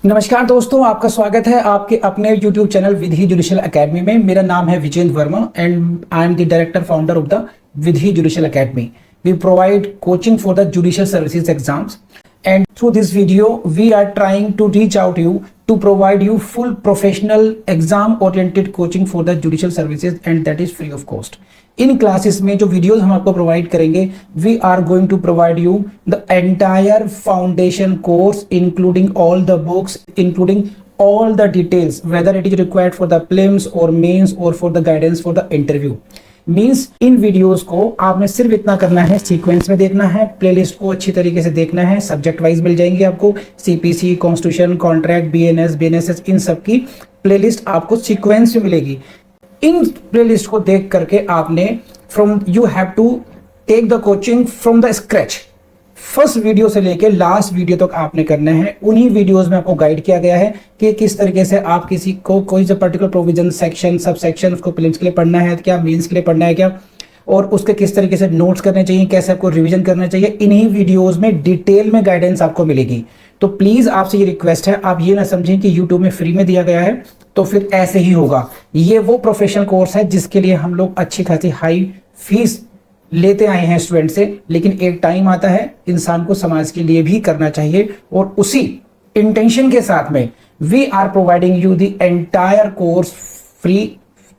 नमस्कार दोस्तों, आपका स्वागत है आपके अपने YouTube channel Vidhi judicial academy में। मेरा नाम है Vijendra Verma and I am the director founder of the Vidhi judicial academy. We provide coaching for the judicial services exams, and through this video we are trying to reach out to you to provide you full professional exam oriented coaching for the judicial services, and that is free of cost. इन classes में जो videos हम आपको provide करेंगे, we are going to provide you the entire foundation course including all the books, including all the details, whether it is required for the prelims or mains or for the guidance for the interview. Means in videos को आपने सिर्फ इतना करना है, sequence में देखना है, playlist को अच्छी तरीके से देखना है। सब्जेक्ट वाइज मिल जाएंगे आपको, CPC, constitution, contract, BNS, BNSS, इन सब की प्लेलिस्ट आपको सीक्वेंस में मिलेगी। इन प्लेलिस्ट को देख करके आपने you have to take the coaching from the scratch. First video से लेके लास्ट वीडियो तक आपने करना है। उन्हीं वीडियोस में आपको गाइड किया गया है कि किस तरीके से आप किसी को कोई सा particular provision, section, sub section उसको प्रीलिम्स के लिए पढ़ना है क्या, मेंस के लिए पढ़ना है क्या, और उसके किस तरीके से नोट्स करने चाहिए, कैसे आपको रिवीजन करना चाहिए। इन्हीं वीडियोस में डिटेल में गाइडेंस आपको मिलेगी। तो प्लीज आपसे ये रिक्वेस्ट है, आप ये ना समझें कि यूट्यूब में फ्री में दिया गया है तो फिर ऐसे ही होगा। ये वो प्रोफेशनल कोर्स है जिसके लिए हम लोग अच्छी खासी हाई फीस लेते आए हैं स्टूडेंट से, लेकिन एक टाइम आता है इंसान को समाज के लिए भी करना चाहिए, और उसी इंटेंशन के साथ में we are providing you the entire course free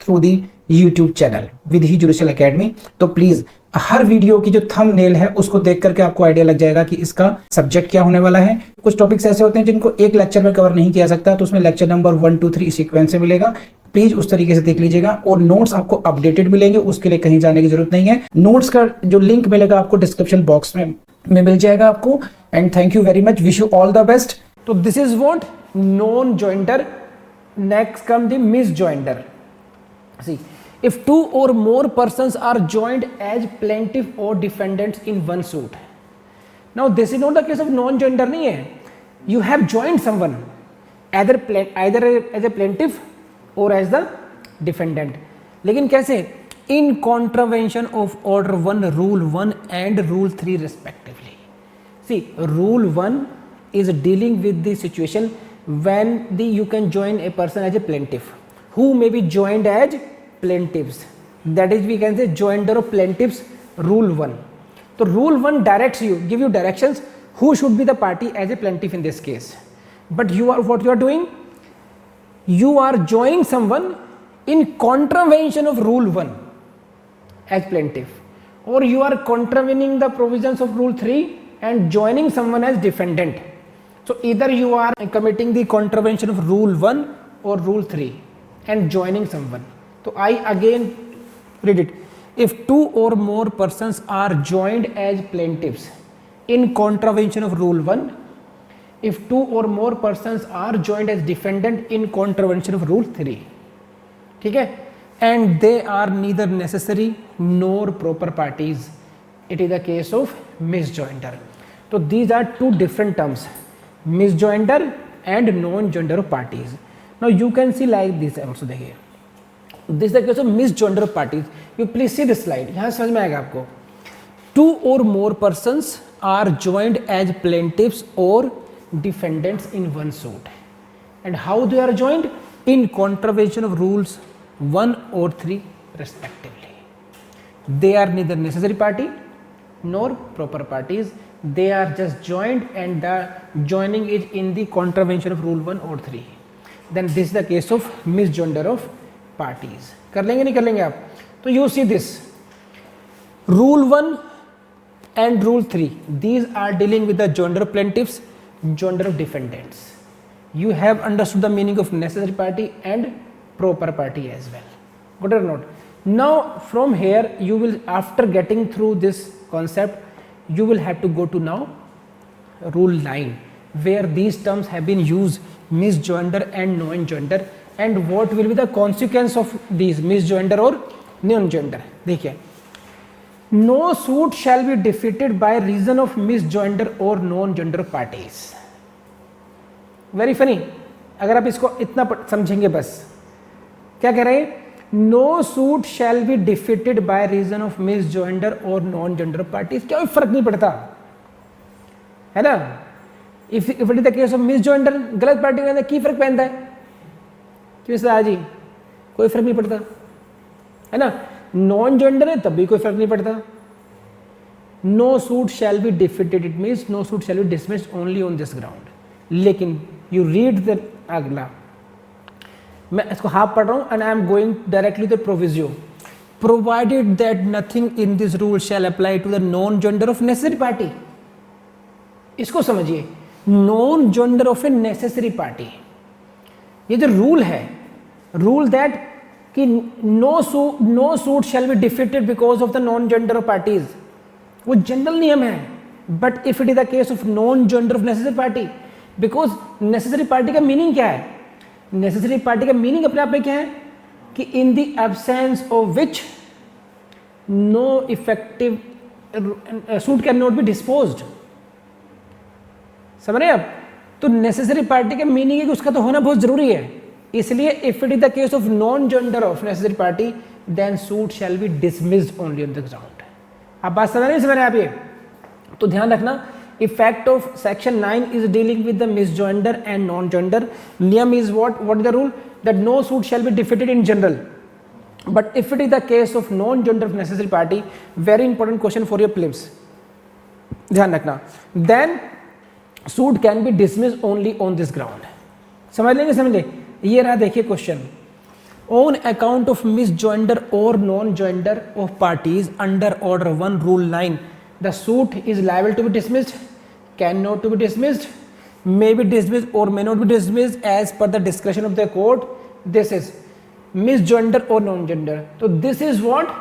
through the YouTube channel Vidhi judicial academy. तो प्लीज हर वीडियो की जो थंबनेल है उसको देख करके आपको आइडिया लग जाएगा कि इसका सब्जेक्ट क्या होने वाला है। कुछ टॉपिक्स ऐसे होते हैं जिनको एक लेक्चर में कवर नहीं किया सकता, तो उसमें लेक्चर नंबर 1, 2, 3 सीक्वेंस से मिलेगा। प्लीज उस तरीके से देख लीजिएगा, और नोट्स आपको अपडेटेड मिलेंगे, उसके लिए कहीं जाने की जरूरत नहीं है। नोट्स का जो लिंक मिलेगा आपको डिस्क्रिप्शन बॉक्स में मिल जाएगा आपको। And thank you very much, wish you all the best. तो this is what non joinder. Next come the misjoinder. See, if two or more persons are joined as plaintiff or defendants in one suit. Now this is not the case of non-joinder नहीं है. You have joined someone either as a plaintiff or as the defendant. लेकिन कैसे? In contravention of order 1, rule 1 and rule 3 respectively. See, rule 1 is dealing with the situation when you can join a person as a plaintiff who may be joined as plaintiffs, that is we can say joinder of plaintiffs, rule 1. So rule 1 directs you, give you directions who should be the party as a plaintiff in this case. But what you are doing, you are joining someone in contravention of rule 1 as plaintiff, or you are contravening the provisions of rule 3 and joining someone as defendant. So either you are committing the contravention of rule 1 or rule 3 and joining someone. So I again read it. If two or more persons are joined as plaintiffs in contravention of rule 1, if two or more persons are joined as defendant in contravention of rule 3, ठीक है, and they are neither necessary nor proper parties, it is the case of misjoinder. So these are two different terms, misjoinder and non-joinder of parties. Now you can see like this also देखिए, this the case of misjoinder of parties. You please see this slide, यहाँ समझ में आएगा आपको। Two और more persons are joined as plaintiffs और defendants in one suit, and how they are joined in contravention of rules 1 और 3 respectively. They are neither necessary party nor proper parties. They are just joined, and the joining is in the contravention of rule 1 or 3. Then this is the case of misjoinder of parties. कर लेंगे नहीं कर लेंगे आप? तो you see this rule 1 and rule 3, these are dealing with the joinder of plaintiffs, joinder of defendants. You have understood the meaning of necessary party and proper party as well. Got it or not? Now from here you will, after getting through this concept, you will have to go to now rule 9, where these terms have been used, misjoinder and non-joinder, and what will be the consequence of these, misjoinder or non-joinder. देखिए, no suit shall be defeated by reason of misjoinder or non-joinder parties. Very funny. अगर आप इसको इतना समझेंगे, बस क्या कह रहे हैं, no suit shall be defeated by reason of misjoinder or non-joinder parties. क्या फर्क नहीं पड़ता है ना, if it is the case of miss jointer, गलत पार्टी में की फर्क पहनता है क्यों सर जी, कोई फर्क नहीं पड़ता है ना। नॉन जॉइंटर है तब भी कोई फर्क नहीं पड़ता। No suit shall be defeated, it means no suit shall be dismissed only on this ground. लेकिन यू रीड द अगला, मैं इसको हाफ पढ़ रहा हूं and I am going directly to proviso. Provided that nothing in this rule shall apply to the non joinder of necessary party. इसको समझिए, non joinder of a necessary party, ये जो रूल है, रूल दैट कि no suit shall be defeated because of the non joinder of parties, वो general नियम है। But if it is the case of non joinder of necessary party, because necessary party का meaning क्या है, necessary party का meaning अपने आप में क्या है कि in the absence of which no effective suit can not be disposed. समझ रहे हैं आप? तो नेसेसरी पार्टी का मीनिंग है कि उसका तो होना बहुत जरूरी है, इसलिए if it is the case of non joinder of necessary party then suit shall be dismissed only on the ground. आप बात समझ रहे हैं आप ये? तो ध्यान रखना, effect of section 9 is dealing with the misjoinder and non joinder. नियम is what is the rule that no suit shall be defeated in general, but if it is the case of non joinder of necessary party, very important question for your prelims, ध्यान रखना, then suit can be dismissed only on this ground. समझ लेंगे? समझ ले, ये रहा देखिए question. On account of मिसजेंडर और non joinder of parties under order 1 rule 9 the suit is liable to be dismissed, cannot to be dismissed, may be dismissed or may not be dismissed as per the discretion of the court. This is misgender or non-gender. तो this is what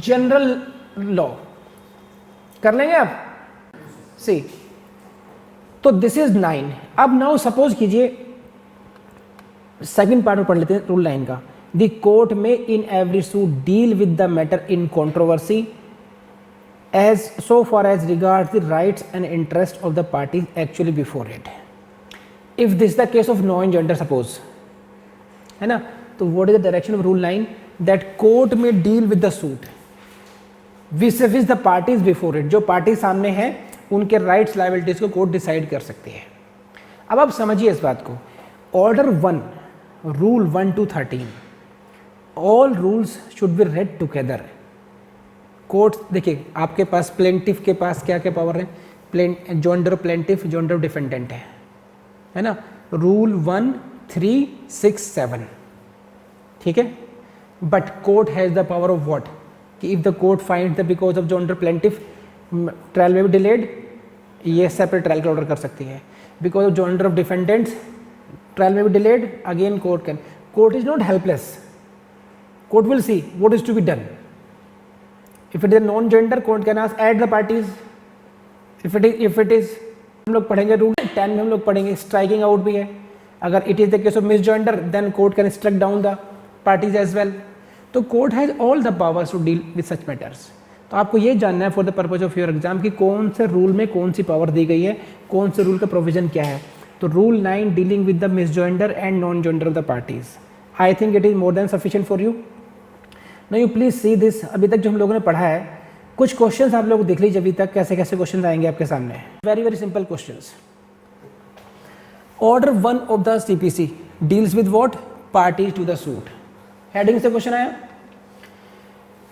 general law। कर लेंगे आप? See, तो this is 9। अब now suppose कीजिए second part में पढ़ लेते हैं रूल 9 का। The court may in every suit deal with the matter in controversy as so far as regards the rights and interest of the parties actually before it. If this is the case of non-gender, suppose, है ना, तो what is the direction of rule 9? That court may deal with the suit vis-a-vis the parties before it। जो party सामने है उनके rights liabilities को court decide कर सकती है। अब आप समझिए इस बात को। Order 1 rule 1 to 13 all rules should be red together. Court देखिए, आपके पास प्लेंटिफ के पास क्या क्या पावर है, joinder of plaintiff, joinder of defendant है ना, रूल 1, 3, 6, 7, ठीक है। But court has the power of what, कि if the court find the because of joinder plaintiff trial में भी डिलेड, ये सेपरेट ट्रायल का ऑर्डर कर सकती है। Because of joinder of defendants trial में भी delayed, again court can, court is not helpless, court will see what is to be done. If it is a non-gender, court can ask add the parties. If it is हम लोग पढ़ेंगे rule 10 में, हम लोग पढ़ेंगे striking out भी है। अगर it is the case of misjoinder then court can strike down the parties as well. तो court has all the powers to deal with such matters. तो आपको ये जानना है for the purpose of your exam कि कौन से rule में कौन सी पावर दी गई है, कौन से रूल का प्रोविजन क्या है। तो rule 9 dealing with the misjoinder and non joinder of the parties, I think it is more than sufficient for you. Now you please see this. अभी तक जो हम लोगों ने पढ़ा है, कुछ क्वेश्चंस आप लोग देख लीजिए अभी तक कैसे कैसे क्वेश्चंस आएंगे आपके सामने। Very very simple questions. Order 1 of the CPC deals with what, parties to the suit. Heading से क्वेश्चन आया,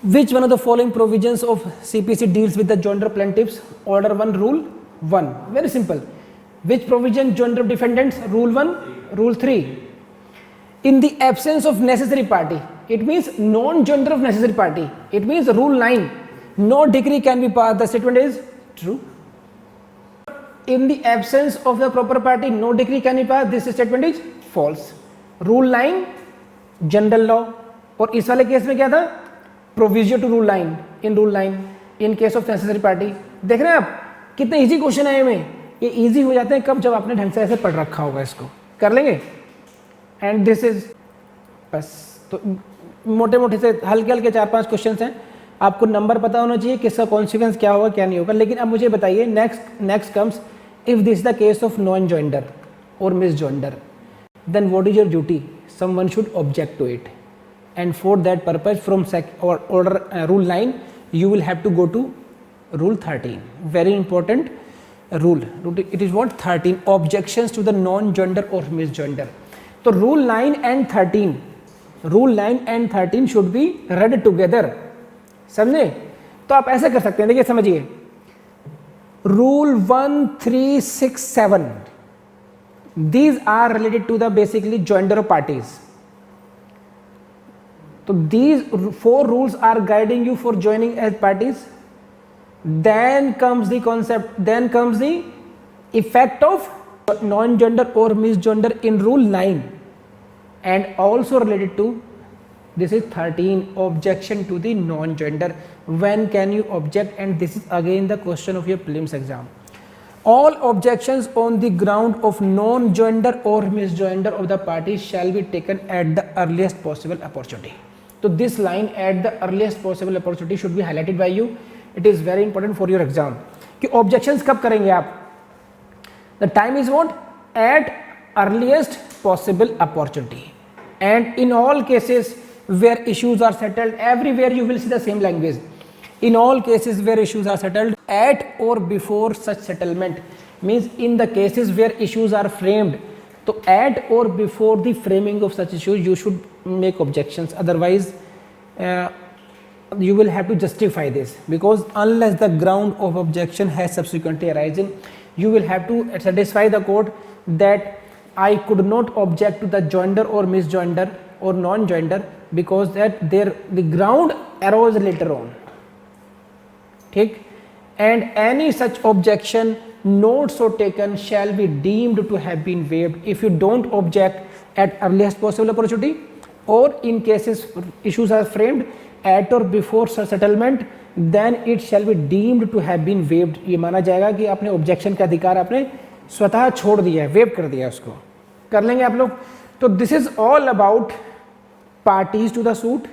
which one of the following provisions of CPC deals with the joinder plaintiffs. Order 1 rule 1, very simple. Which provision joinder of defendants, rule 1, rule 3। In the absence of necessary party, it means non-gender of necessary party. It means rule 9, no decree can be passed. The statement is true. In the absence of the proper party, no decree can be passed. This statement is false. Rule 9, general law. और इस वाले case में क्या था, proviso to rule 9. In rule 9, in case of necessary party. देख रहे हैं आप कितने इजी क्वेश्चन आए हुए। ये इजी हो जाते हैं कब, जब आपने ढंग से ऐसे पढ़ रखा होगा। इसको कर लेंगे। एंड दिस इज बस, तो मोटे मोटे से हल्के हल्के 4-5 क्वेश्चन हैं। आपको नंबर पता होना चाहिए किसका कॉन्सिक्वेंस क्या होगा क्या नहीं होगा। लेकिन अब मुझे बताइए, next comes, if this the case of non joinder और misjoinder, then what is your duty, someone should object to it, and for that purpose from order rule 9 you will have to go to rule 13। Very important. rule it is what 13 objections to the non-joinder or misjoinder. तो rule 9 and 13 should be read together. समझे? तो आप ऐसे कर सकते हैं, देखिए समझिए, rule 1, 3, 6, 7 these are related to the basically joinder of parties. So these 4 rules are guiding you for joining as parties. Then comes the concept, then comes the effect of non-joinder or misjoinder in rule 9, and also related to this is 13 objection to the non-joinder. When can you object? And this is again the question of your prelims exam. All objections on the ground of non-joinder or misjoinder of the parties shall be taken at the earliest possible opportunity. So this line, at the earliest possible opportunity, should be highlighted by you. It is very important for your exam कि objections कब करेंगे आप. The time is what? At earliest possible opportunity. And in all cases where issues are settled, everywhere you will see the same language. In all cases where issues are settled, at or before such settlement, means in the cases where issues are framed, so at or before the framing of such issues you should make objections. Otherwise you will have to justify this, because unless the ground of objection has subsequently arisen, you will have to satisfy the court that I could not object to the joinder or misjoinder or non-joinder because that the ground arose later on. ठीक? And any such objection not so taken shall be deemed to have been waived if you don't object at earliest possible opportunity, or in cases issues are framed at or before settlement, then it shall be deemed to have been waived. ये माना जाएगा कि आपने objection का अधिकार आपने स्वतः छोड़ दिया है, वेव कर दिया है उसको. कर लेंगे आप लोग. तो this is all about parties to the suit,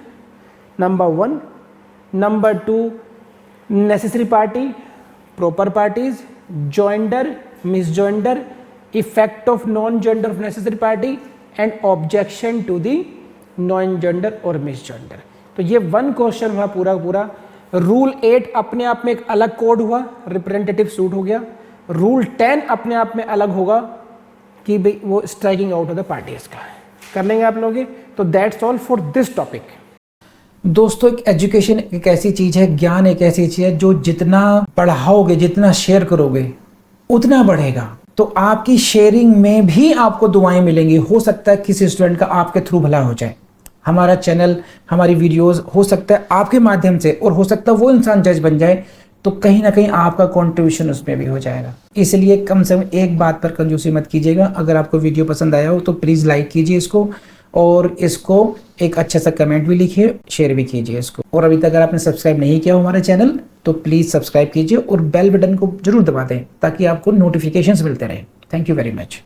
number 1. Number 2, necessary party, proper parties, joinder, misjoinder, effect of non-joinder of necessary party, and objection to the non-joinder or misjoinder. तो ये 1 क्वेश्चन हुआ पूरा पूरा. रूल 8 अपने आप में एक अलग कोड हुआ, रिप्रेजेंटेटिव सूट हो गया. रूल 10 अपने आप में अलग होगा कि भाई वो striking out of the parties का. कर लेंगे आप लोग. तो that's all for this topic. दोस्तों, एक एजुकेशन एक ऐसी चीज है, ज्ञान एक ऐसी चीज है जो जितना पढ़ाओगे, जितना शेयर करोगे उतना बढ़ेगा. तो आपकी शेयरिंग में भी आपको दुआएं मिलेंगी. हो सकता है किसी स्टूडेंट का आपके थ्रू भला हो जाए. हमारा चैनल, हमारी वीडियोस हो सकता है आपके माध्यम से, और हो सकता है वो इंसान जज बन जाए, तो कहीं ना कहीं आपका कंट्रीब्यूशन उसमें भी हो जाएगा. इसलिए कम से कम एक बात पर कंजूसी मत कीजिएगा. अगर आपको वीडियो पसंद आया हो तो प्लीज़ लाइक कीजिए इसको, और इसको एक अच्छा सा कमेंट भी लिखिए, शेयर भी कीजिए इसको. और अभी तक अगर आपने सब्सक्राइब नहीं किया हो हमारे चैनल तो प्लीज़ सब्सक्राइब कीजिए और बेल बटन को जरूर दबा दें ताकि आपको नोटिफिकेशंस मिलते रहें. Thank you very much.